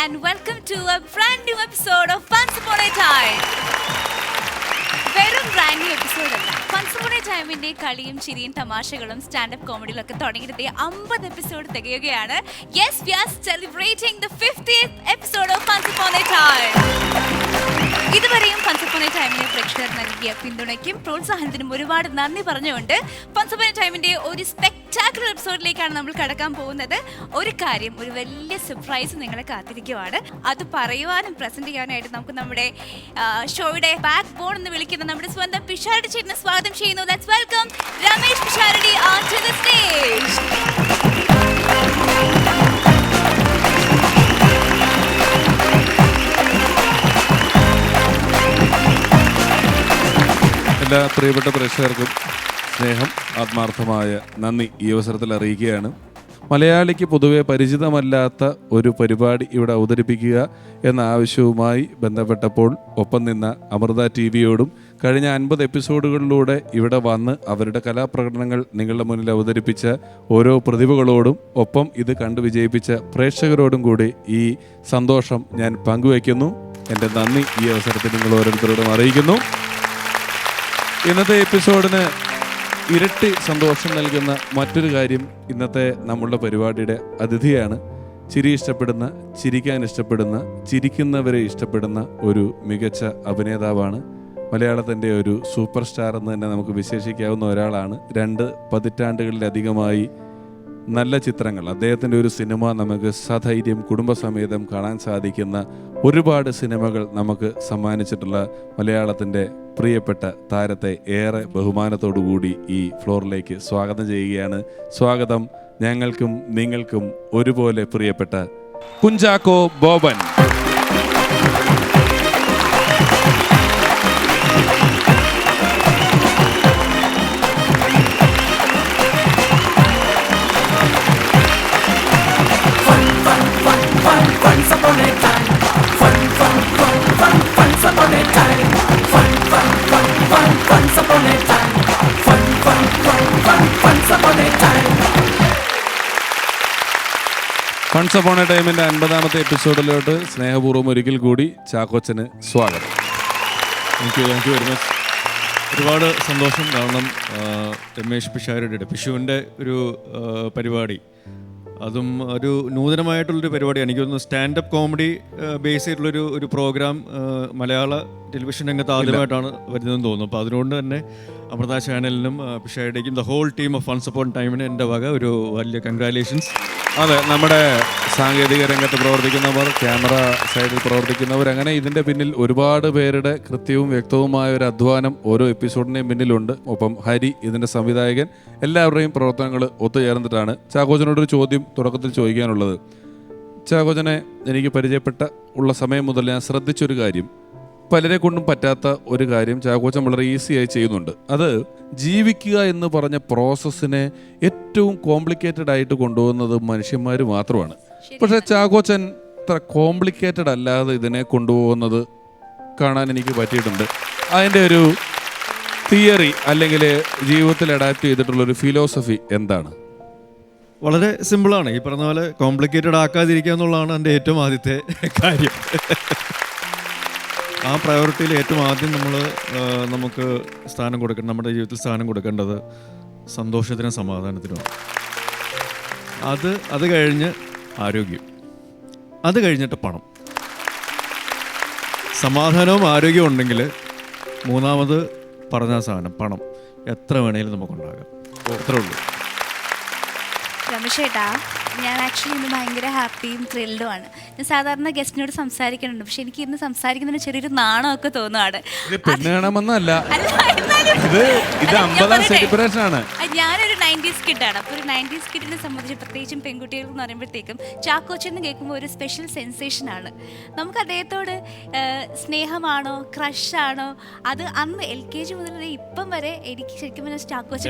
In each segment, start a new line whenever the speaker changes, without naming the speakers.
and welcome to a brand new episode of Once Upon a Time. വെറും brand new episode അല്ല, once upon a ടൈമിന്റെ കളിയും ചിരിയും തമാശകളും സ്റ്റാൻഡപ്പ് കോമഡിയിലും ഒക്കെ തുടങ്ങിയിട്ട് 50 എപ്പിസോഡ് തികയുകയാണ്. Yes, we are celebrating the 50th episode of once upon a time. ഇതുവരെയും വൺസ് അപ്പോൺ എ ടൈമിനെ പ്രേക്ഷകർ നൽകിയ പിന്തുണയ്ക്കും പ്രോത്സാഹനത്തിനും ഒരുപാട് നന്ദി പറഞ്ഞുകൊണ്ട് വൺസ് അപ്പോൺ എ ടൈമിന്റെ ഒരു സ്പെക്ടാക്കുലർ എപ്പിസോഡിലേക്കാണ് നമ്മൾ കടക്കാൻ പോകുന്നത്. ഒരു കാര്യം, ഒരു വലിയ സർപ്രൈസ് നിങ്ങളെ കാത്തിരിക്കുവാണ്. അത് പറയുവാനും പ്രസന്റ് ചെയ്യാനായിട്ട് നമുക്ക് നമ്മുടെ ഷോയുടെ ബാക്ക് ബോൺ എന്ന് വിളിക്കുന്ന നമ്മുടെ സ്വന്തം പിഷാരടി ചേട്ടനെ സ്വാഗതം ചെയ്യുന്നു. Let's welcome Ramesh Pisharody on to the stage.
എല്ലാ പ്രിയപ്പെട്ട പ്രേക്ഷകർക്കും സ്നേഹം, ആത്മാർത്ഥമായ നന്ദി ഈ അവസരത്തിൽ അറിയിക്കുകയാണ്. മലയാളിക്ക് പൊതുവെ പരിചിതമല്ലാത്ത ഒരു പരിപാടി ഇവിടെ അവതരിപ്പിക്കുക എന്ന ആവശ്യവുമായി ബന്ധപ്പെട്ടപ്പോൾ ഒപ്പം നിന്ന അമൃത TV-യോടും കഴിഞ്ഞ 50 എപ്പിസോഡുകളിലൂടെ ഇവിടെ വന്ന് അവരുടെ കലാപ്രകടനങ്ങൾ നിങ്ങളുടെ മുന്നിൽ അവതരിപ്പിച്ച ഓരോ പ്രതിഭകളോടും ഒപ്പം ഇത് കണ്ടു വിജയിപ്പിച്ച പ്രേക്ഷകരോടും കൂടി ഈ സന്തോഷം ഞാൻ പങ്കുവയ്ക്കുന്നു. എൻ്റെ നന്ദി ഈ അവസരത്തിൽ നിങ്ങൾ ഓരോരുത്തരോടും അറിയിക്കുന്നു. ഇന്നത്തെ എപ്പിസോഡിന് ഇരട്ടി സന്തോഷം നൽകുന്ന മറ്റൊരു കാര്യം, ഇന്നത്തെ നമ്മളുടെ പരിപാടിയുടെ അതിഥിയാണ്. ചിരി ഇഷ്ടപ്പെടുന്ന, ചിരിക്കാൻ ഇഷ്ടപ്പെടുന്ന, ചിരിക്കുന്നവരെ ഇഷ്ടപ്പെടുന്ന ഒരു മികച്ച അഭിനേതാവാണ്. മലയാളത്തിൻ്റെ ഒരു സൂപ്പർ സ്റ്റാർ എന്ന് തന്നെ നമുക്ക് വിശേഷിക്കാവുന്ന ഒരാളാണ്. 2 പതിറ്റാണ്ടുകളിലധികമായി നല്ല ചിത്രങ്ങൾ, അദ്ദേഹത്തിൻ്റെ ഒരു സിനിമ നമുക്ക് സധൈര്യം കുടുംബസമേതം കാണാൻ സാധിക്കുന്ന ഒരുപാട് സിനിമകൾ നമുക്ക് സമ്മാനിച്ചിട്ടുള്ള മലയാളത്തിൻ്റെ പ്രിയപ്പെട്ട താരത്തെ ഏറെ ബഹുമാനത്തോടു കൂടി ഈ ഫ്ലോറിലേക്ക് സ്വാഗതം ചെയ്യുകയാണ്. സ്വാഗതം ഞങ്ങൾക്കും നിങ്ങൾക്കും ഒരുപോലെ പ്രിയപ്പെട്ട Kunchacko Boban.
Once upon a time, fun, fun, fun, fun, once upon a time, fun, fun, fun, fun, once upon a time, fun, fun, fun, fun, once upon a time.
Once upon a ടൈമിൻ്റെ 50ാമത്തെ എപ്പിസോഡിലോട്ട് സ്നേഹപൂർവ്വം ഒരിക്കൽ കൂടി ചാക്കോച്ചന് സ്വാഗതം.
Thank you very much. ഒരുപാട് സന്തോഷം. കാരണം രമേശ് പിഷാരടിയുടെ പിഷുവിൻ്റെ ഒരു പരിപാടി, അതും ഒരു നൂതനമായിട്ടുള്ളൊരു പരിപാടിയാണ്. എനിക്ക് തോന്നുന്നു സ്റ്റാൻഡപ്പ് കോമഡി ബേസ് ചെയ്തിട്ടുള്ളൊരു പ്രോഗ്രാം മലയാള ടെലിവിഷൻ രംഗത്ത് ആദ്യമായിട്ടാണ് വരുന്നതെന്ന് തോന്നുന്നു. അപ്പോൾ അതുകൊണ്ട് തന്നെ അമൃത ചാനലിനും പിഷാരടിക്കും the whole team of once upon ടൈമിന് എൻ്റെ വക ഒരു വലിയ കൺഗ്രാലേഷൻസ്.
അതെ, നമ്മുടെ സാങ്കേതിക രംഗത്ത് പ്രവർത്തിക്കുന്നവർ, ക്യാമറ സൈഡിൽ പ്രവർത്തിക്കുന്നവർ, അങ്ങനെ ഇതിൻ്റെ പിന്നിൽ ഒരുപാട് പേരുടെ കൃത്യവും വ്യക്തവുമായ ഒരു അധ്വാനം ഓരോ എപ്പിസോഡിൻ്റെയും പിന്നിലുണ്ട്. ഒപ്പം ഹരി, ഇതിൻ്റെ സംവിധായകൻ, എല്ലാവരുടെയും പ്രവർത്തനങ്ങൾ ഒത്തുചേർന്നിട്ടാണ്. ചാക്കോച്ചനോടൊരു ചോദ്യം തുടക്കത്തിൽ ചോദിക്കാനുള്ളത്. ചാക്കോച്ചനെ എനിക്ക് പരിചയപ്പെട്ട ഉള്ള സമയം മുതൽ ഞാൻ ശ്രദ്ധിച്ചൊരു കാര്യം, പലരെ കൊണ്ടും പറ്റാത്ത ഒരു കാര്യം ചാക്കോച്ചൻ വളരെ ഈസിയായി ചെയ്യുന്നുണ്ട്. അത് ജീവിക്കുക എന്ന് പറഞ്ഞ പ്രോസസ്സിനെ ഏറ്റവും കോംപ്ലിക്കേറ്റഡ് ആയിട്ട് കൊണ്ടുപോകുന്നത് മനുഷ്യന്മാർ മാത്രമാണ്. പക്ഷേ ചാക്കോച്ചൻ ഇത്ര കോംപ്ലിക്കേറ്റഡ് അല്ലാതെ ഇതിനെ കൊണ്ടുപോകുന്നത് കാണാൻ എനിക്ക് പറ്റിയിട്ടുണ്ട്. അതിൻ്റെ ഒരു തിയറി അല്ലെങ്കിൽ ജീവിതത്തിൽ അഡാപ്റ്റ് ചെയ്തിട്ടുള്ളൊരു ഫിലോസഫി എന്താണ്?
വളരെ സിമ്പിളാണ്. ഈ പറഞ്ഞ പോലെ കോംപ്ലിക്കേറ്റഡ് ആക്കാതിരിക്കുക എന്നുള്ളതാണ് എൻ്റെ ഏറ്റവും ആദ്യത്തെ കാര്യം. ആ പ്രയോറിറ്റിയിൽ ഏറ്റവും ആദ്യം നമുക്ക് സ്ഥാനം കൊടുക്കണം, നമ്മുടെ ജീവിതത്തിൽ സ്ഥാനം കൊടുക്കേണ്ടത് സന്തോഷത്തിനും സമാധാനത്തിനുമാണ്. അത് കഴിഞ്ഞ് ആരോഗ്യം, അത് കഴിഞ്ഞിട്ട് പണം. സമാധാനവും ആരോഗ്യവും ഉണ്ടെങ്കിൽ മൂന്നാമത് പറഞ്ഞ സാധനം പണം എത്ര വേണേലും നമുക്കുണ്ടാകാം. അത്രേ ഉള്ളൂ.
രമേശേട്ടാ, ഞാൻ ആക്ച്വലി ഇന്ന് ഭയങ്കര ഹാപ്പിയും ത്രില്ഡുമാണ്. ഞാൻ സാധാരണ ഗസ്റ്റിനോട് സംസാരിക്കുന്നുണ്ട്, പക്ഷെ എനിക്ക് ഇന്ന് സംസാരിക്കുന്നതിന് ചെറിയൊരു നാണമൊക്കെ തോന്നുവാണ്. ഞാനൊരു 90s കിഡാണ്. അപ്പോൾ ഒരു 90s കിഡിനെ സംബന്ധിച്ച്, പ്രത്യേകിച്ചും പെൺകുട്ടികൾ എന്ന് പറയുമ്പോഴത്തേക്കും ചാക്കോച്ചൻ എന്ന് കേൾക്കുമ്പോൾ ഒരു സ്പെഷ്യൽ സെൻസേഷനാണ്. നമുക്ക് അദ്ദേഹത്തോട് സ്നേഹമാണോ ക്രഷാണോ, അത് അന്ന് LKG മുതൽ ഇപ്പം വരെ എനിക്ക് ശരിക്കും പറഞ്ഞാൽ ചാക്കോച്ചൻ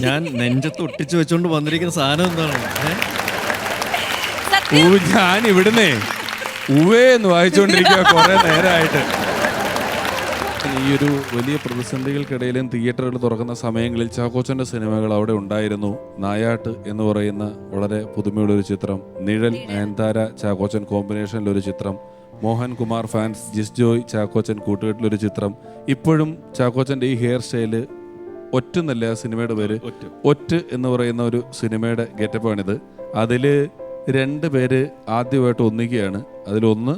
ഞാൻ നെഞ്ചത്ത് ഒട്ടിച്ചു വെച്ചോണ്ട് വന്നിരിക്കുന്ന സാധനം എന്താണ്?
ഞാൻ ഇവിടുന്നേ ഉവേ എന്ന് വായിച്ചുകൊണ്ടിരിക്കുക കുറെ നേരമായിട്ട്. ഈ ഒരു വലിയ പ്രതിസന്ധികൾക്കിടയിലും തിയേറ്ററുകൾ തുറക്കുന്ന സമയങ്ങളിൽ ചാക്കോച്ചൻ്റെ സിനിമകൾ അവിടെ ഉണ്ടായിരുന്നു. നായാട്ട് എന്ന് പറയുന്ന വളരെ പുതുമയുള്ളൊരു ചിത്രം, നിഴൽ നയൻതാര ചാക്കോച്ചൻ കോമ്പിനേഷനിലൊരു ചിത്രം, മോഹൻകുമാർ ഫാൻസ് ജിസ് ജോയ് ചാക്കോച്ചൻ കൂട്ടുകെട്ടിലൊരു ചിത്രം. ഇപ്പോഴും ചാക്കോച്ചൻ്റെ ഈ ഹെയർ സ്റ്റൈല് ഒറ്റെന്നല്ല സിനിമയുടെ പേര്, ഒറ്റ എന്ന് പറയുന്ന ഒരു സിനിമയുടെ ഗെറ്റപ്പാണിത്. അതിൽ 2 പേര് ആദ്യമായിട്ട് ഒന്നിക്കുകയാണ്. അതിലൊന്ന്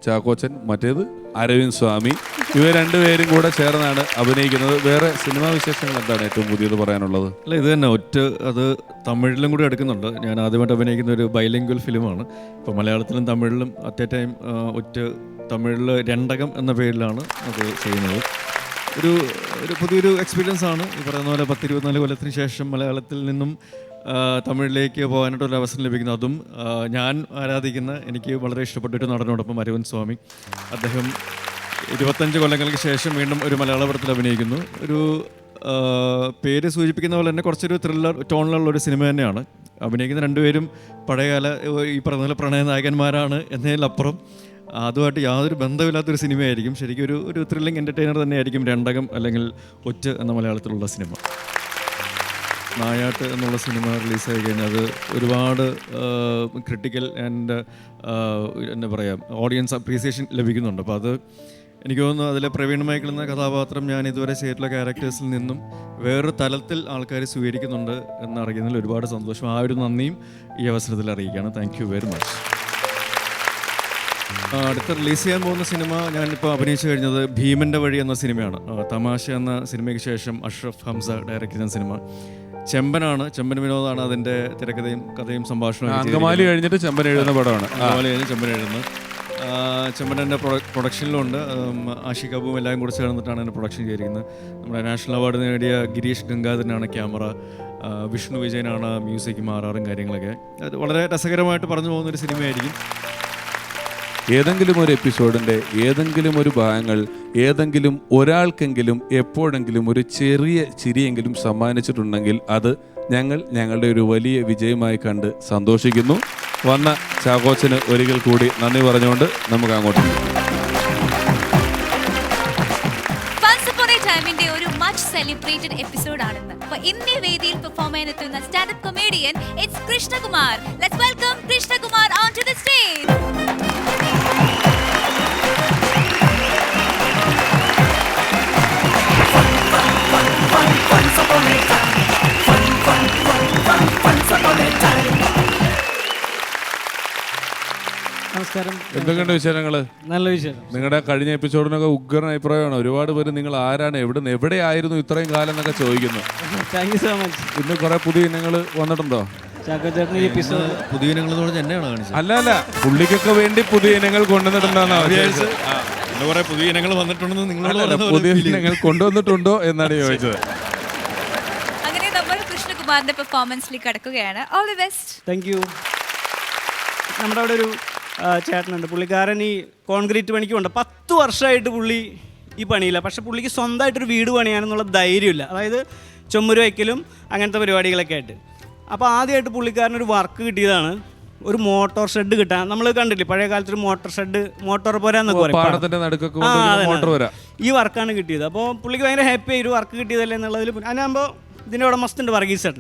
ചാക്കോച്ചൻ, മറ്റേത് അരവിന്ദ് സ്വാമി. ഇവർ 2 പേരും കൂടെ ചേർന്നാണ് അഭിനയിക്കുന്നത്. വേറെ സിനിമാ വിശേഷങ്ങൾ എന്താണ് ഏറ്റവും പുതിയത് പറയാനുള്ളത്?
അല്ല, ഇത് തന്നെ ഒറ്റ, അത് തമിഴിലും കൂടി എടുക്കുന്നുണ്ട്. ഞാൻ ആദ്യമായിട്ട് അഭിനയിക്കുന്ന ഒരു ബൈലിംഗ്വൽ ഫിലിമാണ്. ഇപ്പോൾ മലയാളത്തിലും തമിഴിലും അറ്റ് എ ടൈം ഒറ്റ, തമിഴിൽ രണ്ടകം എന്ന പേരിലാണ് അത് ചെയ്യുന്നത്. ഒരു പുതിയൊരു എക്സ്പീരിയൻസ് ആണ്. ഈ പറയുന്ന പോലെ 10-24 കൊല്ലത്തിന് ശേഷം മലയാളത്തിൽ നിന്നും തമിഴിലേക്ക് പോകാനായിട്ടൊരു അവസരം ലഭിക്കുന്നു. അതും ഞാൻ ആരാധിക്കുന്ന, എനിക്ക് വളരെ ഇഷ്ടപ്പെട്ട ഒരു നടനോടൊപ്പം അരവിന്ദ് സ്വാമി. അദ്ദേഹം 25 കൊല്ലങ്ങൾക്ക് ശേഷം വീണ്ടും ഒരു മലയാള പടത്തിൽ അഭിനയിക്കുന്നു. ഒരു പേര് സൂചിപ്പിക്കുന്ന പോലെ തന്നെ കുറച്ചൊരു ത്രില്ലർ ടോണിലുള്ള ഒരു സിനിമ തന്നെയാണ്. അഭിനയിക്കുന്ന 2 പേരും പഴയകാല ഈ പറഞ്ഞ പോലെ പ്രണയ നായകന്മാരാണ് എന്നതിലപ്പുറം അതുമായിട്ട് യാതൊരു ബന്ധമില്ലാത്തൊരു സിനിമയായിരിക്കും. ശരിക്കും ഒരു ത്രില്ലിംഗ് എൻ്റർടൈനർ തന്നെയായിരിക്കും രണ്ടകം അല്ലെങ്കിൽ ഒറ്റ എന്ന മലയാളത്തിലുള്ള സിനിമ. നായാട്ട് എന്നുള്ള സിനിമ റിലീസായി കഴിഞ്ഞാൽ അത് ഒരുപാട് ക്രിട്ടിക്കൽ ആൻഡ് എന്താ പറയുക ഓഡിയൻസ് അപ്രീസിയേഷൻ ലഭിക്കുന്നുണ്ട്. അപ്പോൾ അത് എനിക്ക് തോന്നുന്നു അതിലെ പ്രവീൺ മൈക്കിൾ എന്ന കഥാപാത്രം ഞാൻ ഇതുവരെ ചെയ്തിട്ടുള്ള ക്യാരക്ടേഴ്സിൽ നിന്നും വേറൊരു തലത്തിൽ ആൾക്കാർ സ്വീകരിക്കുന്നുണ്ട് എന്നറിയുന്നതിൽ ഒരുപാട് സന്തോഷം. ആ ഒരു നന്ദിയും ഈ അവസരത്തിൽ അറിയിക്കുകയാണ്. Thank you very much. അടുത്ത റിലീസ് ചെയ്യാൻ പോകുന്ന സിനിമ ഞാനിപ്പോൾ അഭിനയിച്ചു കഴിഞ്ഞത് ഭീമൻ്റെ വഴി എന്ന സിനിമയാണ്. തമാശ എന്ന സിനിമയ്ക്ക് ശേഷം അഷ്റഫ് ഹംസ ഡയറക്റ്റ് ചെയ്യുന്ന സിനിമ. ചെമ്പനാണ്, ചെമ്പൻ വിനോദാണ് അതിൻ്റെ തിരക്കഥയും കഥയും സംഭാഷണവും.
അങ്കമാലി കഴിഞ്ഞിട്ട് ചെമ്പൻ എഴുതുന്ന പടമാണ്.
അങ്കമാലി കഴിഞ്ഞ് ചെമ്പൻ എഴുതുന്നത്. ചെമ്പൻ്റെ പ്രൊഡക്ഷനിലുണ്ട്. ആഷിഖ് അബുവും എല്ലാം കൂടെ ചേർന്നിട്ടാണ് എൻ്റെ പ്രൊഡക്ഷൻ ചെയ്തിരിക്കുന്നത്. നമ്മുടെ നാഷണൽ അവാർഡ് നേടിയ ഗിരീഷ് ഗംഗാധരനാണ് ക്യാമറ, വിഷ്ണു വിജയനാണ് മ്യൂസിക്, മാറാറും കാര്യങ്ങളൊക്കെ. അത് വളരെ രസകരമായിട്ട് പറഞ്ഞു പോകുന്നൊരു സിനിമയായിരിക്കും.
ഏതെങ്കിലും ഒരു എപ്പിസോഡിൻ്റെ ഏതെങ്കിലും ഒരു ഭാഗങ്ങൾ ഏതെങ്കിലും ഒരാൾക്കെങ്കിലും എപ്പോഴെങ്കിലും ഒരു ചെറിയ ചിരിയെങ്കിലും സമ്മാനിച്ചിട്ടുണ്ടെങ്കിൽ അത് ഞങ്ങളുടെ ഒരു വലിയ വിജയമായി കണ്ട് സന്തോഷിക്കുന്നു. വന്ന ചാക്കോച്ചന് ഒരിക്കൽ കൂടി നന്ദി പറഞ്ഞുകൊണ്ട് നമുക്ക് അങ്ങോട്ട്
ടൈമിന്റെ ഒരു മച്ച് സെലിബ്രേറ്റഡ് എപ്പിസോഡാണെന്ന്. അപ്പൊ ഇന്നേ വേദിയിൽ പെർഫോം ചെയ്യാനെത്തുന്ന standup comedian it's Krishnakumar. Let's welcome Krishnakumar on to the stage.
നമസ്കാരം.
എന്തൊക്കെയുണ്ട് വിശേഷങ്ങള്?
നല്ല വിശേഷം.
നിങ്ങളുടെ കഴിഞ്ഞ എപ്പിസോഡിനൊക്കെ ഉഗ്രൻ അഭിപ്രായമാണ്. ഒരുപാട് പേര് നിങ്ങൾ ആരാണ്, എവിടെയായിരുന്നു ഇത്രയും കാലം എന്നൊക്കെ ചോദിക്കുന്നു.
Thank you so much.
ഇന്ന് കുറെ പുതിയ ഇനങ്ങൾ വന്നിട്ടുണ്ടോ?
ചാക്കോ ചേട്ടൻ ഈ എപ്പിസോഡ്
പുതിയ ഇനങ്ങൾ എന്നെയാണ് കാണിച്ചത്.
അല്ല, പുള്ളിക്കൊക്കെ വേണ്ടി പുതിയ ഇനങ്ങൾ കൊണ്ടുവന്നിട്ടുണ്ടോ?
കുറെ പുതിയ ഇനങ്ങൾ വന്നിട്ടുണ്ടെന്ന് നിങ്ങളോട്
പുതിയ ഇനങ്ങൾ കൊണ്ടുവന്നിട്ടുണ്ടോ എന്നാണ് ചോദിച്ചത്.
അങ്ങനെ നമ്മൾ കൃഷ്ണകുമാറിന്റെ പെർഫോമൻസിലേക്ക് കടക്കുകയാണ്. All the best.
Thank U. നമ്മുടെ അവിടെ ഒരു ചേട്ടനുണ്ട്. പുള്ളിക്കാരൻ ഈ കോൺക്രീറ്റ് പണിക്ക് കൊണ്ട് 10 വർഷമായിട്ട് പുള്ളി ഈ പണിയില്ല. പക്ഷെ പുള്ളിക്ക് സ്വന്തമായിട്ടൊരു വീട് പണിയാനെന്നുള്ള ധൈര്യമില്ല. അതായത് ചുമര് വയ്ക്കലും അങ്ങനത്തെ പരിപാടികളൊക്കെ ആയിട്ട്. അപ്പോൾ ആദ്യമായിട്ട് പുള്ളിക്കാരനൊരു വർക്ക് കിട്ടിയതാണ് ഒരു മോട്ടോർ ഷെഡ് കിട്ടാൻ. നമ്മൾ കണ്ടില്ലേ പഴയ കാലത്ത് ഒരു മോട്ടോർ ഷെഡ്, മോട്ടോർ പോരാന്നൊക്കെ പറയും. ഈ വർക്കാണ് കിട്ടിയത്. അപ്പോൾ പുള്ളിക്ക് ഭയങ്കര ഹാപ്പി ആയി, ഒരു വർക്ക് കിട്ടിയതല്ലേ എന്നുള്ളതിൽ. അതിനാകുമ്പോൾ ഇതിൻ്റെ ഉടമസ്ഥുണ്ട് വർഗീസ്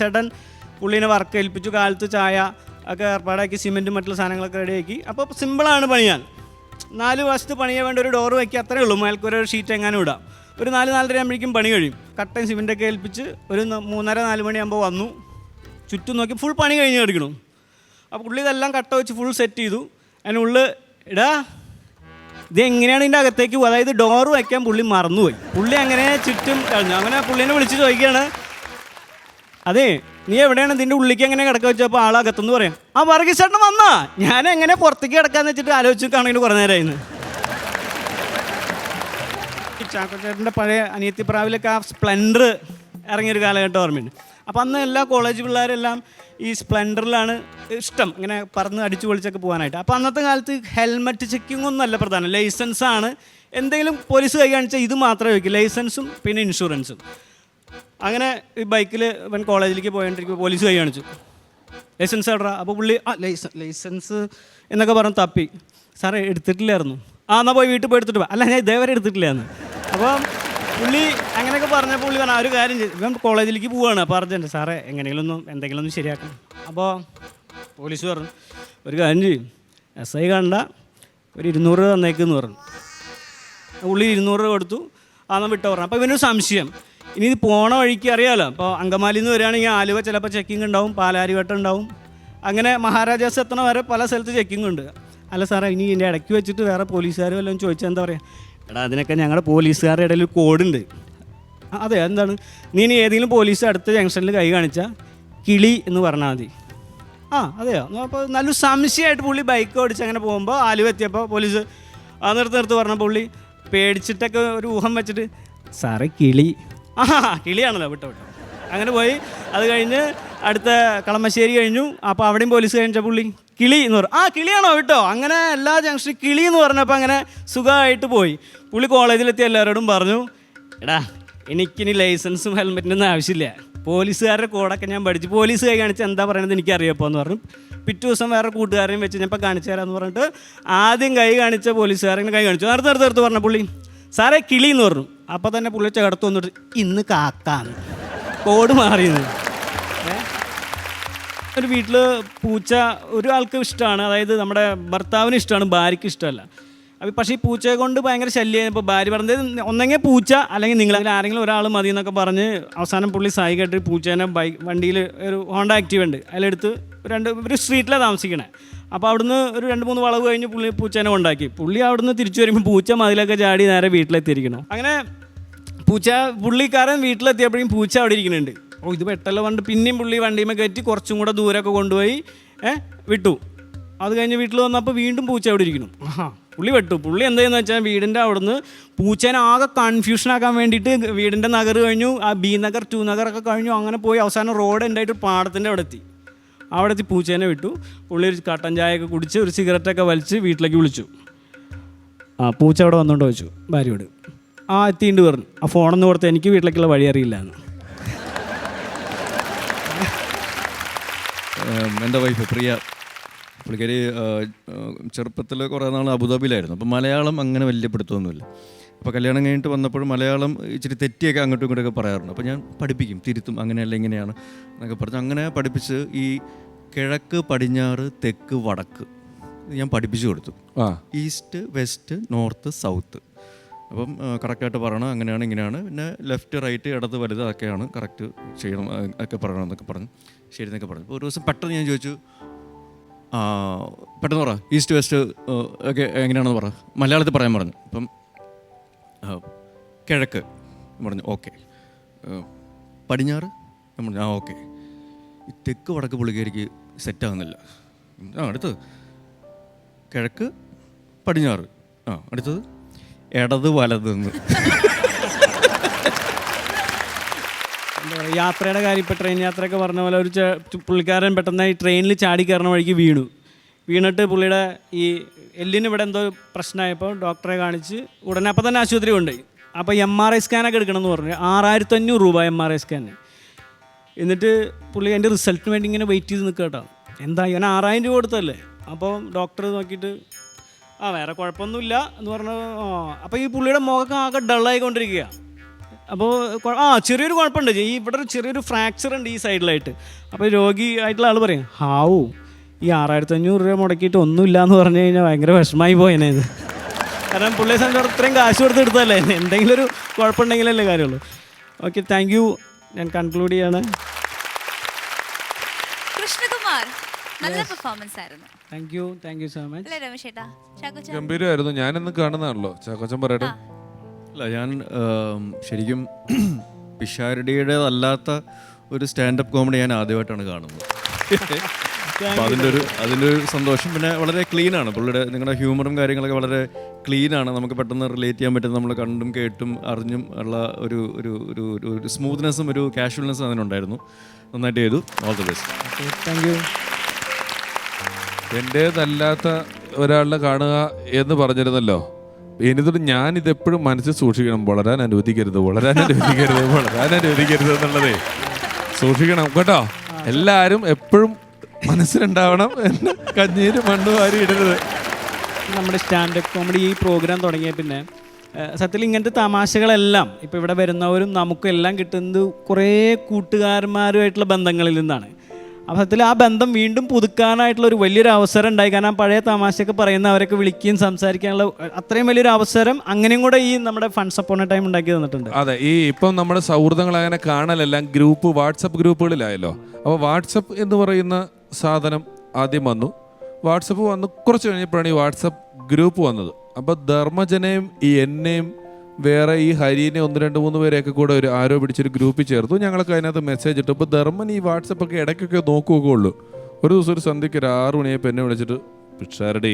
ചേട്ടൻ. പുള്ളീനെ വർക്ക് ഏൽപ്പിച്ചു. കാലത്ത് ചായ ഒക്കെ ഏർപ്പാടാക്കി, സിമെൻറ്റും മറ്റുള്ള സാധനങ്ങളൊക്കെ റെഡിയാക്കി. അപ്പോൾ സിമ്പിളാണ് പണിയാൻ. 4 വശത്ത് പണിയാൻ വേണ്ടി ഒരു ഡോറ് വയ്ക്കുക, അത്രയേ ഉള്ളൂ. മേൽക്കൊരു ഷീറ്റ് എങ്ങാനും ഇടാം. ഒരു 4-4:30 ആകുമ്പോഴേക്കും പണി കഴിയും. കട്ടയും സിമെൻറ്റൊക്കെ ഏൽപ്പിച്ച് ഒരു 3:30-4 മണിയാകുമ്പോൾ വന്നു. ചുറ്റും നോക്കി ഫുൾ പണി കഴിഞ്ഞ് കിടക്കണം. അപ്പോൾ പുള്ളി ഇതെല്ലാം കട്ട വെച്ച് ഫുൾ സെറ്റ് ചെയ്തു. അതിനുള്ളിൽ ഇതെങ്ങനെയാണ് ഇതിൻ്റെ അകത്തേക്ക് പോകുക, അതായത് ഡോറ് വയ്ക്കാൻ പുള്ളി മറന്നുപോയി. പുള്ളി അങ്ങനെ ചുറ്റും കഴിഞ്ഞു. അങ്ങനെ പുള്ളീനെ വിളിച്ച് ചോദിക്കുകയാണ്, അതെ നീ എവിടെയാണ് ഇതിൻ്റെ ഉള്ളിലേക്ക് എങ്ങനെ കിടക്കുക വെച്ചപ്പോൾ ആളകത്തെന്ന് പറയാം. ആ വർഗീസ് ചേട്ടൻ വന്നാ, ഞാൻ എങ്ങനെ പുറത്തേക്ക് കിടക്കാന്ന് വെച്ചിട്ട് ആലോചിച്ചിട്ടാണെങ്കിൽ കുറേ നേരമായിരുന്നു. ചാക്കോ ചേട്ടൻ്റെ പഴയ അനിയത്തിപ്രാവിലൊക്കെ ആ സ്പ്ലെൻഡർ ഇറങ്ങിയൊരു കാലഘട്ടം ഓർമ്മയുണ്ട്. അപ്പോൾ അന്ന് എല്ലാ കോളേജ് പിള്ളേരെല്ലാം ഈ സ്പ്ലെൻഡറിലാണ് ഇഷ്ടം, ഇങ്ങനെ പറന്ന് അടിച്ചു പൊളിച്ചൊക്കെ പോകാനായിട്ട്. അപ്പോൾ അന്നത്തെ കാലത്ത് ഹെൽമെറ്റ് ചെക്കിംഗ് ഒന്നും അല്ല പ്രധാനം, ലൈസൻസാണ്. എന്തെങ്കിലും പോലീസ് കൈ കാണിച്ചാൽ ഇത് മാത്രമേ വയ്ക്കൂ, ലൈസൻസും പിന്നെ ഇൻഷുറൻസും. അങ്ങനെ ഈ ബൈക്കിൽ ഇവൻ കോളേജിലേക്ക് പോയോണ്ടിരിക്കുമ്പോൾ പോലീസ് കൈ കാണിച്ചു, ലൈസൻസ് എവിടാ? അപ്പോൾ പുള്ളി ലൈസൻസ് എന്നൊക്കെ പറഞ്ഞ് തപ്പി. സാറേ എടുത്തിട്ടില്ലായിരുന്നു. എന്നാൽ പോയി വീട്ടിൽ പോയി എടുത്തിട്ട് അല്ല, ഞാൻ ഇതേവരെ എടുത്തിട്ടില്ലായിരുന്നു. അപ്പോൾ പുള്ളി അങ്ങനെയൊക്കെ പറഞ്ഞപ്പോൾ പുള്ളി പറഞ്ഞു ആ ഒരു കാര്യം ചെയ്തു, ഇവൻ കോളേജിലേക്ക് പോവുകയാണ്. അപ്പോൾ അർജൻറ്റ് സാറേ എന്തെങ്കിലും ഒന്ന് ശരിയാക്കണം. അപ്പോൾ പോലീസ് പറഞ്ഞു ഒരു കാര്യം ചെയ്യും, SI കണ്ട ഒരു 200 രൂപ തന്നേക്കെന്ന് പറഞ്ഞു. പുള്ളി 200 രൂപ കൊടുത്തു, അന്ന് വിട്ടു പറഞ്ഞു. അപ്പോൾ ഇവനൊരു സംശയം, ഇനി ഇത് പോണ വഴിക്ക് അറിയാമല്ലോ, അപ്പോൾ അങ്കമാലിയിൽ നിന്ന് വരികയാണെങ്കിൽ ആലുവ ചിലപ്പോൾ ചെക്കിംഗ് ഉണ്ടാവും, പാലാരിവട്ടം ഉണ്ടാവും, അങ്ങനെ മഹാരാജാസ് എത്തണ വരെ പല സ്ഥലത്ത് ചെക്കിംഗ് ഉണ്ട്. അല്ല സാറേ ഇനി ഇതിൻ്റെ ഇടയ്ക്ക് വെച്ചിട്ട് വേറെ പോലീസുകാർ വല്ലതും ചോദിച്ചാൽ എന്താ പറയുക? എടാ അതിനൊക്കെ ഞങ്ങളുടെ പോലീസുകാരുടെ ഇടയിൽ ഒരു കോഡുണ്ട്. അതെ എന്താണ്? നീ ഇനി ഏതെങ്കിലും പോലീസ് അടുത്ത ജംഗ്ഷനിൽ കൈ കാണിച്ചാൽ കിളി എന്ന് പറഞ്ഞാൽ മതി. അതെയോ? അപ്പോൾ നല്ലൊരു സംശയമായിട്ട് പുള്ളി ബൈക്ക് ഓടിച്ച് അങ്ങനെ പോകുമ്പോൾ ആലുവ എത്തിയപ്പോൾ പോലീസ് നിർത്ത് പറഞ്ഞ പുള്ളി പേടിച്ചിട്ടൊക്കെ ഒരു ഊഹം വെച്ചിട്ട് സാറേ കിളി, കിളിയാണല്ലോ, വിട്ടോ അങ്ങനെ പോയി. അത് കഴിഞ്ഞ് അടുത്ത കളമശ്ശേരി കഴിഞ്ഞു. അപ്പോൾ അവിടെയും പോലീസ് കഴിഞ്ഞ പുള്ളി കിളി എന്ന് പറഞ്ഞു. കിളിയാണോ വിട്ടോ. അങ്ങനെ എല്ലാ ജംഗ്ഷനും കിളി എന്ന് പറഞ്ഞപ്പോൾ അങ്ങനെ സുഖമായിട്ട് പോയി. പുള്ളി കോളേജിലെത്തി എല്ലാവരോടും പറഞ്ഞു, എടാ എനിക്കിനി ലൈസൻസും ഹെൽമെറ്റിനൊന്നും ആവശ്യമില്ല, പോലീസുകാരുടെ കോഡൊക്കെ ഞാൻ പഠിച്ചു, പോലീസ് കൈ കാണിച്ച് എന്താ പറയണത് എനിക്കറിയപ്പോൾ എന്ന് പറഞ്ഞു. പിറ്റേ ദിവസം വേറെ കൂട്ടുകാരെയും വെച്ച് ഞാൻ ഇപ്പോൾ കാണിച്ചു തരാമെന്ന് പറഞ്ഞിട്ട് ആദ്യം കൈ കാണിച്ച പോലീസുകാരനെ കൈ കാണിച്ചു. നിർത്ത് പറഞ്ഞ പുള്ളി സാറേ കിളി എന്ന് പറഞ്ഞു. അപ്പോൾ തന്നെ പുള്ളി ചേർത്ത് വന്നിട്ട് ഇന്ന് കാക്കാന്ന് കോഡ് മാറിയത്. ഒരു വീട്ടിൽ പൂച്ച ഒരാൾക്ക് ഇഷ്ടമാണ്, അതായത് നമ്മുടെ ഭർത്താവിന് ഇഷ്ടമാണ്, ഭാര്യയ്ക്ക് ഇഷ്ടമല്ല. അപ്പോൾ പക്ഷേ ഈ പൂച്ചയെ കൊണ്ട് ഭയങ്കര ശല്യം. ഇപ്പോൾ ഭാര്യ പറഞ്ഞത് ഒന്നെങ്കിൽ പൂച്ച അല്ലെങ്കിൽ നിങ്ങൾ ആരെങ്കിലും ഒരാൾ മതി എന്നൊക്കെ പറഞ്ഞ് അവസാനം പുള്ളി സായി കേട്ട് പൂച്ചേനെ വണ്ടിയിൽ ഒരു ഹോണ്ട ആക്റ്റീവ് ഉണ്ട് അതിലെടുത്ത് ഒരു സ്ട്രീറ്റിലാണ് താമസിക്കണേ. അപ്പോൾ അവിടുന്ന് ഒരു 2-3 വളവ് കഴിഞ്ഞ് പുള്ളി പൂച്ചേനെ കൊണ്ടാക്കി. പുള്ളി അവിടുന്ന് തിരിച്ചു വരുമ്പോൾ പൂച്ച മതിലൊക്കെ ചാടി നേരെ വീട്ടിലെത്തിയിരിക്കണം. അങ്ങനെ പുള്ളിക്കാരൻ വീട്ടിലെത്തിയപ്പോഴും പൂച്ച അവിടെ ഇരിക്കുന്നുണ്ട്. ഇത് പെട്ടല്ലോ പണ്ട് പിന്നെയും പുള്ളി വണ്ടിയുമേ കയറ്റി കുറച്ചും കൂടെ ദൂരമൊക്കെ കൊണ്ടുപോയി വിട്ടു. അത് കഴിഞ്ഞ് വീട്ടിൽ വന്നപ്പോൾ വീണ്ടും പൂച്ച അവിടെ ഇരിക്കുന്നു. പുള്ളി വെട്ടു. പുള്ളി എന്തായെന്ന് വെച്ചാൽ വീടിൻ്റെ അവിടുന്ന് പൂച്ചേനെ ആകെ കൺഫ്യൂഷനാക്കാൻ വേണ്ടിയിട്ട് വീടിൻ്റെ നഗർ കഴിഞ്ഞു, B നഗർ 2 നഗറൊക്കെ കഴിഞ്ഞു, അങ്ങനെ പോയി അവസാനം റോഡ് ഉണ്ടായിട്ട് പാടത്തിൻ്റെ അവിടെ എത്തി. അവിടെ എത്തി പൂച്ചേനെ വിട്ടു. പുള്ളി ഒരു കട്ടൻ ചായയൊക്കെ കുടിച്ച് ഒരു സിഗരറ്റൊക്കെ വലിച്ച് വീട്ടിലേക്ക് വിളിച്ചു. പൂച്ച അവിടെ വന്നുകൊണ്ട് ചോദിച്ചു ഭാര്യയോട്, എത്തിയിട്ട് പറഞ്ഞു, ഫോണൊന്ന് കൊടുത്ത് എനിക്ക് വീട്ടിലേക്കുള്ള വഴി അറിയില്ല എന്ന്.
എൻ്റെ വൈഫ് പ്രിയ, പുള്ളിക്കാരി ചെറുപ്പത്തിൽ കുറേ നാൾ അബുദാബിയിലായിരുന്നു. അപ്പോൾ മലയാളം അങ്ങനെ വലിയ പിടുത്തമൊന്നുമില്ല. അപ്പോൾ കല്യാണം കഴിഞ്ഞിട്ട് വന്നപ്പോൾ മലയാളം ഇച്ചിരി തെറ്റിയൊക്കെ അങ്ങോട്ടും ഇങ്ങോട്ടൊക്കെ പറയാറുണ്ട്. അപ്പോൾ ഞാൻ പഠിപ്പിക്കും, തിരുത്തും, അങ്ങനെയല്ല ഇങ്ങനെയാണ് എന്നൊക്കെ പറഞ്ഞ് അങ്ങനെ പഠിപ്പിച്ച് ഈ കിഴക്ക് പടിഞ്ഞാറ് തെക്ക് വടക്ക് ഞാൻ പഠിപ്പിച്ചു കൊടുത്തു. East west north south. അപ്പം കറക്റ്റായിട്ട് പറയണം, അങ്ങനെയാണ് ഇങ്ങനെയാണ്, പിന്നെ ലെഫ്റ്റ് റൈറ്റ് ഇടത് വലുത് അതൊക്കെയാണ് കറക്റ്റ് ചെയ്യണം ഒക്കെ പറയണം എന്നൊക്കെ പറഞ്ഞു. ശരി എന്നൊക്കെ പറഞ്ഞു. അപ്പോൾ ഒരു ദിവസം പെട്ടെന്ന് ഞാൻ ചോദിച്ചു, പെട്ടെന്ന് പറ ഈസ്റ്റ് വെസ്റ്റ് ഒക്കെ എങ്ങനെയാണെന്ന് പറ, മലയാളത്തിൽ പറയാൻ പറഞ്ഞു. അപ്പം കിഴക്ക് പറഞ്ഞു ഓക്കെ, പടിഞ്ഞാറ് ഞാൻ പറഞ്ഞു ഓക്കെ, ഈ തെക്ക് വടക്ക് പുള്ളിക്കാരിക്ക് സെറ്റാകുന്നില്ല. അടുത്തത് കിഴക്ക് പടിഞ്ഞാറ്, അടുത്തത് ഇടത് വലതെന്ന്.
യാത്രയുടെ കാര്യം ഇപ്പോൾ ട്രെയിൻ യാത്രയൊക്കെ പറഞ്ഞ പോലെ ഒരു പുള്ളിക്കാരൻ പെട്ടെന്ന് ഈ ട്രെയിനിൽ ചാടി കയറുന്ന വഴിക്ക് വീണിട്ട് പുള്ളിയുടെ ഈ എല്ലിന് ഇവിടെ എന്തോ പ്രശ്നമായപ്പോൾ ഡോക്ടറെ കാണിച്ച് ഉടനെ അപ്പം തന്നെ ആശുപത്രി കൊണ്ടുപോയി. അപ്പോൾ MRI സ്കാനൊക്കെ എടുക്കണമെന്ന് പറഞ്ഞു. 6500 രൂപ MRI സ്കാന്. എന്നിട്ട് പുള്ളി അതിൻ്റെ റിസൾട്ടിന് വേണ്ടി ഇങ്ങനെ വെയിറ്റ് ചെയ്ത് നിൽക്കുക കേട്ടോ. എന്താ ഇവൻ 6000 രൂപ കൊടുത്തല്ലേ. അപ്പോൾ ഡോക്ടർ നോക്കിയിട്ട് വേറെ കുഴപ്പമൊന്നുമില്ല എന്ന് പറഞ്ഞു. അപ്പോൾ ഈ പുള്ളിയുടെ മുഖമൊക്കെ ആകെ ഡള്ളായിക്കൊണ്ടിരിക്കുക. അപ്പോൾ ചെറിയൊരു കുഴപ്പമുണ്ട്, ഇവിടെ ഒരു ചെറിയൊരു ഫ്രാക്ചർ ഉണ്ട് ഈ സൈഡിലായിട്ട്. അപ്പോൾ രോഗി ആയിട്ടുള്ള ആൾ പറയും, ഈ 6500 രൂപ മുടക്കിയിട്ട് ഒന്നുമില്ല എന്ന് പറഞ്ഞു കഴിഞ്ഞാൽ ഭയങ്കര വിഷമമായി പോയനേത്. കാരണം പുള്ളിയെ സംബന്ധിച്ച് ഇത്രയും കാശ് കൊടുത്ത് എടുത്തല്ലേ, എന്തെങ്കിലും ഒരു കുഴപ്പമുണ്ടെങ്കിലല്ലേ കാര്യമുള്ളൂ. Okay, thank U. ഞാൻ കൺക്ലൂഡ് ചെയ്യാണ്.
കൃഷ്ണകുമാർ, നല്ല പെർഫോമൻസ് ആയിരുന്നു.
Thank you so much.
Ramesh ചേട്ടാ, ചാക്കോച്ചൻ
ഗംഭീരമായിരുന്നു. ഞാനെന്ന് കാണുന്നതാണല്ലോ. ചാക്കോച്ചൻ പറയട്ടെ.
അല്ല, ഞാൻ ശരിക്കും പിഷാരടിയുടേതല്ലാത്ത ഒരു സ്റ്റാൻഡപ്പ് കോമഡി ഞാൻ ആദ്യമായിട്ടാണ് കാണുന്നത്. അപ്പോൾ അതിൻ്റെ ഒരു സന്തോഷം. പിന്നെ വളരെ ക്ലീനാണ് നിങ്ങളുടെ ഹ്യൂമറും കാര്യങ്ങളൊക്കെ വളരെ ക്ലീനാണ്. നമുക്ക് പെട്ടെന്ന് റിലേറ്റ് ചെയ്യാൻ പറ്റും. നമ്മൾ കണ്ടും കേട്ടും അറിഞ്ഞും ഉള്ള ഒരു ഒരു ഒരു സ്മൂത്ത്നെസ്സും ഒരു കാഷ്വൽനെസ്സും അതിനുണ്ടായിരുന്നു. നന്നായിട്ട് ചെയ്തു. All the best.
Thank you.
എൻ്റേതല്ലാത്ത ഒരാളെ കാണുക എന്ന് പറഞ്ഞിരുന്നല്ലോ. എനിതൊരു ഞാനിതെപ്പോഴും മനസ്സിൽ സൂക്ഷിക്കണം. വളരാൻ അനുവദിക്കരുത് എന്നുള്ളതേ സൂക്ഷിക്കണം കേട്ടോ. എല്ലാവരും എപ്പോഴും മനസ്സിലുണ്ടാവണം. എന്നെ കഞ്ഞീര് മണ്ണ് വാരി ഇടരുത്.
നമ്മുടെ സ്റ്റാൻഡപ്പ് കോമഡി ഈ പ്രോഗ്രാം തുടങ്ങിയ പിന്നെ സത്യത്തിൽ ഇങ്ങനത്തെ തമാശകളെല്ലാം ഇപ്പോൾ ഇവിടെ വരുന്നവരും നമുക്കെല്ലാം കിട്ടുന്നത് കുറേ കൂട്ടുകാരന്മാരുമായിട്ടുള്ള ബന്ധങ്ങളിൽ നിന്നാണ്. അപ്പോൾ സത്യത്തിൽ ആ ബന്ധം വീണ്ടും പുതുക്കാനായിട്ടുള്ള ഒരു വലിയൊരു അവസരം ഉണ്ടായി. കാരണം പഴയ തമാശയൊക്കെ പറയുന്നവരൊക്കെ വിളിക്കുകയും സംസാരിക്കാനുള്ള അത്രയും വലിയൊരു അവസരം അങ്ങനെയും കൂടെ ഈ നമ്മുടെ ഫണ്ട്സ് അപ്പോൺ എ ടൈം ഉണ്ടാക്കി തന്നിട്ടുണ്ട്.
അതെ, ഈ ഇപ്പം നമ്മുടെ സൗഹൃദങ്ങൾ അങ്ങനെ കാണലെല്ലാം വാട്സപ്പ് ഗ്രൂപ്പുകളിലായല്ലോ. അപ്പോൾ വാട്സപ്പ് എന്ന് പറയുന്ന സാധനം ആദ്യം വന്നു. വാട്സപ്പ് വന്ന് കുറച്ച് കഴിഞ്ഞപ്പോഴാണ് ഈ വാട്സപ്പ് ഗ്രൂപ്പ് വന്നത്. അപ്പോൾ ധർമ്മജനെയും എന്നെയും വേറെ ഈ ഹരിനെ 1-2-3 പേരെയൊക്കെ കൂടെ ആരോ പിടിച്ചൊരു ഗ്രൂപ്പിൽ ചേർത്തു. ഞങ്ങളൊക്കെ അതിനകത്ത് മെസ്സേജ് ഇട്ടു. അപ്പോൾ ധർമ്മൻ ഈ വാട്സപ്പൊക്കെ ഇടയ്ക്കൊക്കെ നോക്കുകയൊക്കെ ഉള്ളൂ. ഒരു ദിവസം ഒരു സന്ധ്യയ്ക്ക് ഒരു 6 മണിയായപ്പോൾ എന്നെ വിളിച്ചിട്ട്, പിഷാരടി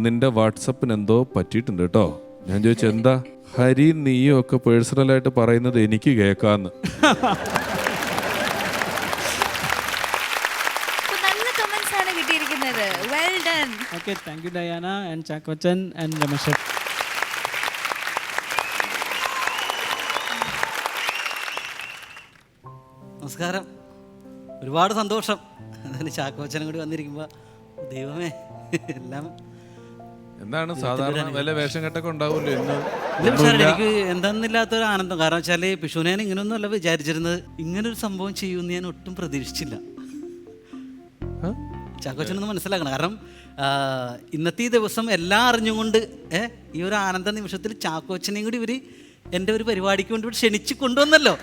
നിന്റെ വാട്സപ്പിന് എന്തോ പറ്റിയിട്ടുണ്ട് കേട്ടോ. ഞാൻ ചോദിച്ചു എന്താ? ഹരി നീയും ഒക്കെ പേഴ്സണലായിട്ട് പറയുന്നത് എനിക്ക് കേൾക്കാമെന്ന്.
Okay, thank you Diana and Chackochan and Ramesh.
നമസ്കാരം. ഒരുപാട് സന്തോഷം. അതിന് ചാക്കോച്ചനും കൂടി വന്നിരിക്കുമ്പോൾ ദൈവമേ എല്ലാം
എന്താണ് സാധാരണ വല്ല വേഷം കെട്ടൊക്കെ ഉണ്ടാവുമല്ലോ ഇന്ന്.
എനിക്ക് എന്താന്നില്ലാത്തൊരു ആനന്ദം. കാരണം വെച്ചാൽ പിഷുവിനെ ഞാൻ ഇങ്ങനെയൊന്നും അല്ല വിചാരിച്ചിരുന്നത്. ഇങ്ങനൊരു സംഭവം ചെയ്യുമെന്ന് ഞാൻ ഒട്ടും പ്രതീക്ഷിച്ചില്ല. ചാക്കോച്ചനൊന്ന് മനസ്സിലാക്കണം. കാരണം ഇന്നത്തെ ഈ ദിവസം എല്ലാം അറിഞ്ഞുകൊണ്ട് ഈ ഒരു ആനന്ദ നിമിഷത്തിൽ ചാക്കോച്ചനെയും കൂടി ഇവർ എൻ്റെ ഒരു പരിപാടിക്ക് വേണ്ടി ക്ഷണിച്ച് കൊണ്ടുവന്നല്ലോ.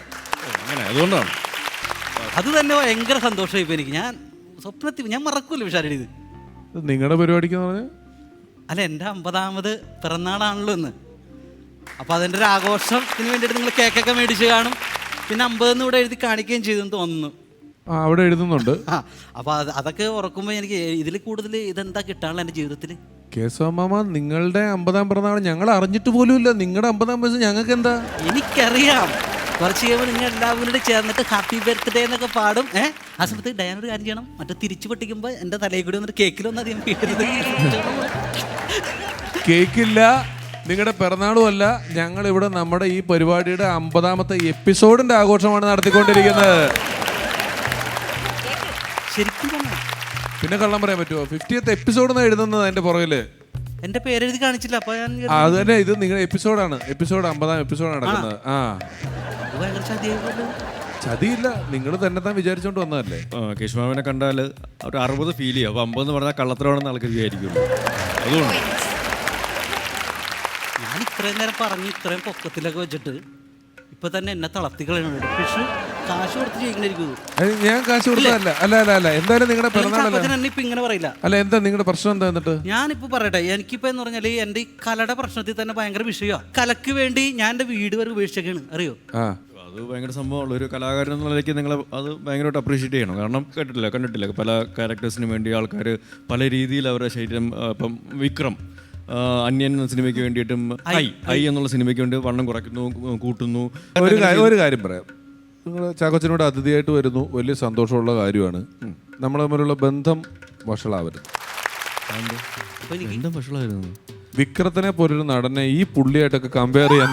അതുകൊണ്ടാണ്
അത് തന്നെ ഭയങ്കര സന്തോഷമായി. ഇപ്പോൾ എനിക്ക് സ്വപ്നത്തിൽ ഞാൻ മറക്കൂല്ലോ വിഷാരടി. ഇത്
നിങ്ങളുടെ പരിപാടിക്ക്
അല്ല, എൻ്റെ 50ാമത് പിറന്നാളാണല്ലോ ഇന്ന്. അപ്പോൾ അതിൻ്റെ ഒരു ആഘോഷത്തിന് വേണ്ടിയിട്ട് നിങ്ങൾ കേക്കൊക്കെ മേടിച്ച് കാണും. പിന്നെ 50 ഇവിടെ എഴുതി കാണിക്കുകയും ചെയ്തെന്ന് തോന്നുന്നു.
അവിടെ എഴുതുന്നുണ്ട്.
അപ്പോൾ അതൊക്കെ ഓർക്കുമ്പോൾ എനിക്ക് ഇതിൽ കൂടുതൽ ഇതെന്താ കിട്ടാനുള്ള എൻ്റെ ജീവിതത്തിൽ.
കേശവമാമ, നിങ്ങളുടെ 50ാം പിറന്നാൾ ഞങ്ങൾ അറിഞ്ഞിട്ട് പോലുമില്ല. നിങ്ങളുടെ 50ാം വയസ്സ് ഞങ്ങൾക്ക് എന്താ?
എനിക്കറിയാം. കുറച്ച് കഴിയുമ്പോൾ നിങ്ങൾ എല്ലാവരും കൂടി ചേർന്നിട്ട് ഹാപ്പി ബർത്ത്ഡേ എന്നൊക്കെ പാടും. ആ സമയത്ത് ഡയാനൊരു കാര്യം ചെയ്യണം. മറ്റേ തിരിച്ചു പൊട്ടിക്കുമ്പോൾ എൻ്റെ തലയിൽ കൂടി വന്നിട്ട് കേക്കിലൊന്നും അധികം വീട്ടരുത്.
കേക്കില്ല, നിങ്ങളുടെ പിറന്നാളും അല്ല. ഞങ്ങൾ ഇവിടെ നമ്മുടെ ഈ പരിപാടിയുടെ 50ാമത്തെ എപ്പിസോഡിന്റെ ആഘോഷമാണ് നടത്തിക്കൊണ്ടിരിക്കുന്നത്.
ശരിക്കും തന്നെ
പിന്നെ കള്ളം പറയാൻ പറ്റുമോ? 50th എപ്പിസോഡ് എഴുതുന്നത് അതിന്റെ പുറകില്
എന്റെ പേരെഴുതി കാണിച്ചില്ല. അപ്പൊ ഞാൻ
അത് തന്നെ, ഇത് നിങ്ങളുടെ എപ്പിസോഡാണ്. 50ാം എപ്പിസോഡ് നടക്കുന്നത്. ചതിയില്ല, നിങ്ങൾ തന്നെ താൻ വിചാരിച്ചോണ്ട് വന്നതല്ലേ.
കേശുമാമനെ കണ്ടാൽ ഒരു 60 ഫീൽ ചെയ്യും. അപ്പോൾ 50 എന്ന് പറഞ്ഞാൽ കള്ളത്തരമാണെന്ന് ആൾക്കാർ വിചാരിക്കുള്ളൂ. അതുകൊണ്ട്
ഞാൻ ഇത്രയും നേരം പറഞ്ഞ് ഇത്രയും പൊക്കത്തിലൊക്കെ വെച്ചിട്ട് ഇപ്പൊ തന്നെ എന്നെ തളർത്തിക്കളയുന്നുണ്ട്. പക്ഷെ കാശ് കൊടുത്ത് ചെയ്യിക്കണിരിക്കുന്നു.
ഞാൻ കാശ് കൊടുത്തതല്ല. അല്ല എന്തായാലും നിങ്ങളുടെ പിറന്നാളല്ല.
ഇപ്പൊ ഇങ്ങനെ പറയില്ല.
അല്ല, എന്താ നിങ്ങളുടെ പ്രശ്നം എന്താ? എന്നിട്ട്
ഞാനിപ്പോ പറയട്ടെ, എനിക്കിപ്പോ എന്ന് പറഞ്ഞാല് എന്റെ ഈ കലയുടെ പ്രശ്നത്തിൽ തന്നെ ഭയങ്കര വിഷയമാണ്. കലക്ക് വേണ്ടി ഞാൻ എന്റെ വീട് വരെ ഉപേക്ഷിച്ചൊക്കെയാണ്. അറിയോ?
അത് ഭയങ്കര സംഭവമുള്ള ഒരു കലാകാരൻ എന്നുള്ള നിലയ്ക്ക് നിങ്ങൾ അത് ഭയങ്കരമായിട്ട് അപ്രീഷിയേറ്റ് ചെയ്യണം. കാരണം കണ്ടിട്ടില്ല പല ക്യാരക്ടേഴ്സിന് വേണ്ടി ആൾക്കാർ പല രീതിയിൽ അവരുടെ ശരീരം, ഇപ്പം വിക്രം അന്യൻ എന്ന സിനിമയ്ക്ക് വേണ്ടിയിട്ടും ഐ എന്നുള്ള സിനിമയ്ക്ക് വേണ്ടി വണ്ണം കുറയ്ക്കുന്നു, കൂട്ടുന്നു.
ഒരു കാര്യം പറയാം. നിങ്ങൾ ചാക്കോച്ചനോട് അതിഥിയായിട്ട് വരുന്നു, വലിയ സന്തോഷമുള്ള കാര്യമാണ്. നമ്മൾ തമ്മിലുള്ള ബന്ധം വഷളാവരുത്.
എന്താ വഷളായിരുന്നു?
വിക്രത്തിനെ പോലൊരു നടനെ ഈ പുള്ളിയായിട്ടൊക്കെ കമ്പയർ ചെയ്യാൻ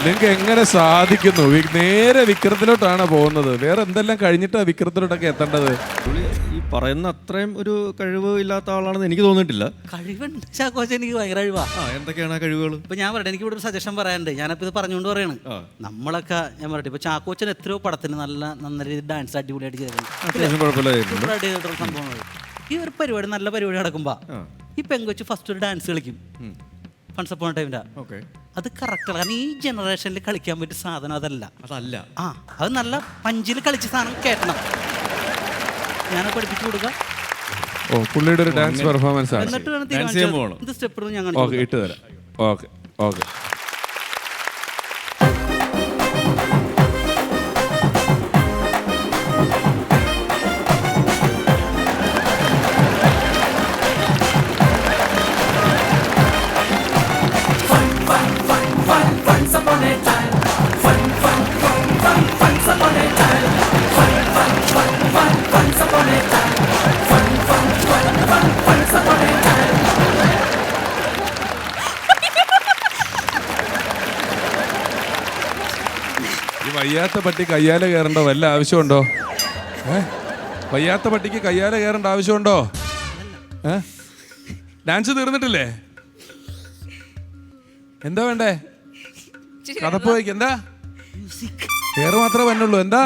നിങ്ങൾക്ക് എങ്ങനെ സാധിക്കുന്നു? നേരെ വിക്രത്തിലോട്ടാണ് പോകുന്നത്. വേറെ എന്തെല്ലാം കഴിഞ്ഞിട്ടാണ് വിക്രത്തിലോട്ടൊക്കെ എത്തേണ്ടത്?
ഈ പറയുന്ന അത്രയും ഒരു കഴിവ് ഇല്ലാത്ത ആളാണെന്ന് എനിക്ക് തോന്നിയിട്ടില്ല.
കഴിവുണ്ട് ചാക്കോച്ചൻ, എനിക്ക് ഭയങ്കര കഴിവാ.
എന്തൊക്കെയാണ് ആ കഴിവുകൾ?
ഇപ്പൊ ഞാൻ പറയട്ടെ, എനിക്ക് ഇവിടെ ഒരു സജഷൻ പറയാനുണ്ട്. ഞാനപ്പോൾ ഇത് പറഞ്ഞുകൊണ്ട് പറയാണ്. നമ്മളൊക്കെ ഞാൻ പറയട്ടെ, ഇപ്പൊ ചാക്കോച്ചൻ എത്രയോ പടത്തിന് നല്ല രീതിയിൽ ഡാൻസ് അടിപൊളിയായിട്ട് ചെയ്തിട്ടുണ്ട് സംഭവങ്ങൾ. ഈ ഒരു പരിപാടി നല്ല പരിപാടി നടക്കുമ്പോ ഈ പെങ്കൊച്ച് ഫസ്റ്റ് ഒരു ഡാൻസ് കളിക്കും. ഫണ്ട്സ് അപ്പോൺ എ ടൈമിന്റെ അത് കറക്റ്റാണ്. കാരണം ഈ ജനറേഷനിൽ കളിക്കാൻ പറ്റിയ സാധനം അതല്ല. അത് നല്ല പഞ്ചിൽ കളിച്ച സാധനം കേട്ടണം. ഞാൻ പഠിപ്പിച്ചു കൊടുക്കാം.
പുള്ളിയുടെ ഒരു ഡാൻസ് പെർഫോമൻസ് ആണ്.
എന്നിട്ട് വേണം തീരുമാനിച്ചാൽ ഇത് സ്റ്റെപ്പ് ഞാൻ
ഇട്ട് തരാം. ഓക്കെ. വയ്യാത്ത പട്ടി കയ്യാല കയറേണ്ട വല്ല ആവശ്യമുണ്ടോ? വയ്യാത്ത പട്ടിക്ക് കയ്യാല കയറേണ്ട ആവശ്യമുണ്ടോ? ഡാൻസ് തീർന്നിട്ടില്ലേ? എന്താ വേണ്ടേ? കഥപ്പ് വയ്ക്ക്. എന്താ എയർ മാത്രമേ വന്നുള്ളൂ. എന്താ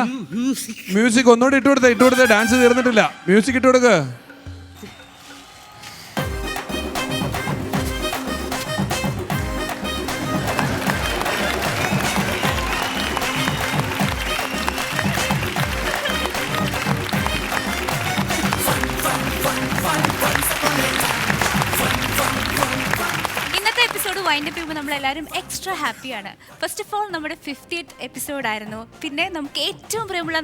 മ്യൂസിക് ഒന്നുകൂടി ഇട്ട് കൊടുത്തേ. ഡാൻസ് തീർന്നിട്ടില്ല. മ്യൂസിക് ഇട്ട് കൊടുക്ക്.
ഇന്നത്തെ എപ്പിസോഡ് വൈൻഡ് അപ്പ് ചെയ്യുമ്പോൾ നമ്മളെല്ലാവരും എക്സ്ട്രാ ഹാപ്പിയാണ്. ഫസ്റ്റ് ഓഫ് ഓൾ നമ്മുടെ 50th എപ്പിസോഡായിരുന്നു. പിന്നെ നമുക്ക് ഏറ്റവും പ്രിയമുള്ള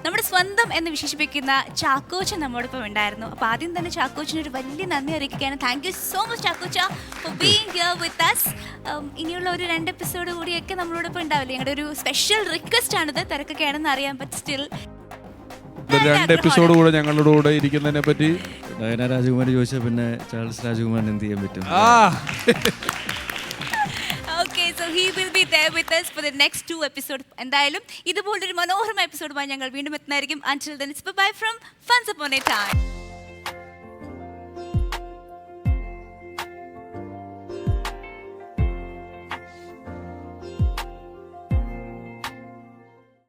നമ്മുടെ സ്വന്തം എന്ന് വിശേഷിപ്പിക്കുന്ന ചാക്കോച്ചൻ നമ്മോടൊപ്പം ഉണ്ടായിരുന്നു. അപ്പോൾ ആദ്യം തന്നെ ചാക്കോച്ചന് ഒരു വലിയ നന്ദി അറിയിക്കുകയാണ്. Thank you so much Chackocha for being here with us. ഇനിയുള്ള ഒരു 2 എപ്പിസോഡ് കൂടിയൊക്കെ നമ്മളോടൊപ്പം ഉണ്ടാവില്ലേ? ഞങ്ങളുടെ ഒരു സ്പെഷ്യൽ റിക്വസ്റ്റ് ആണിത്. തിരക്കൊക്കെ ആണെന്ന് അറിയാം, ബട്ട് സ്റ്റിൽ
2 എപ്പിസോഡ് കൂടെ ഞങ്ങളുടെ കൂടെ ഇരിക്കുന്നതിനെ പറ്റി
ഡയന രാജകുമാരി ചോദിച്ചാൽ പിന്നെ ചാൾസ് രാജകുമാരൻ എന്ത് ചെയ്യാൻ പറ്റും?
Okay, so he will be there with us for the next 2 episodes. എന്തായാലും ഇതുപോലൊരു മനോഹരമായ എപ്പിസോഡുമായി ഞങ്ങൾ വീണ്ടും എത്തുന്നതായിരിക്കും. Until then, it's bye from Once Upon a Time.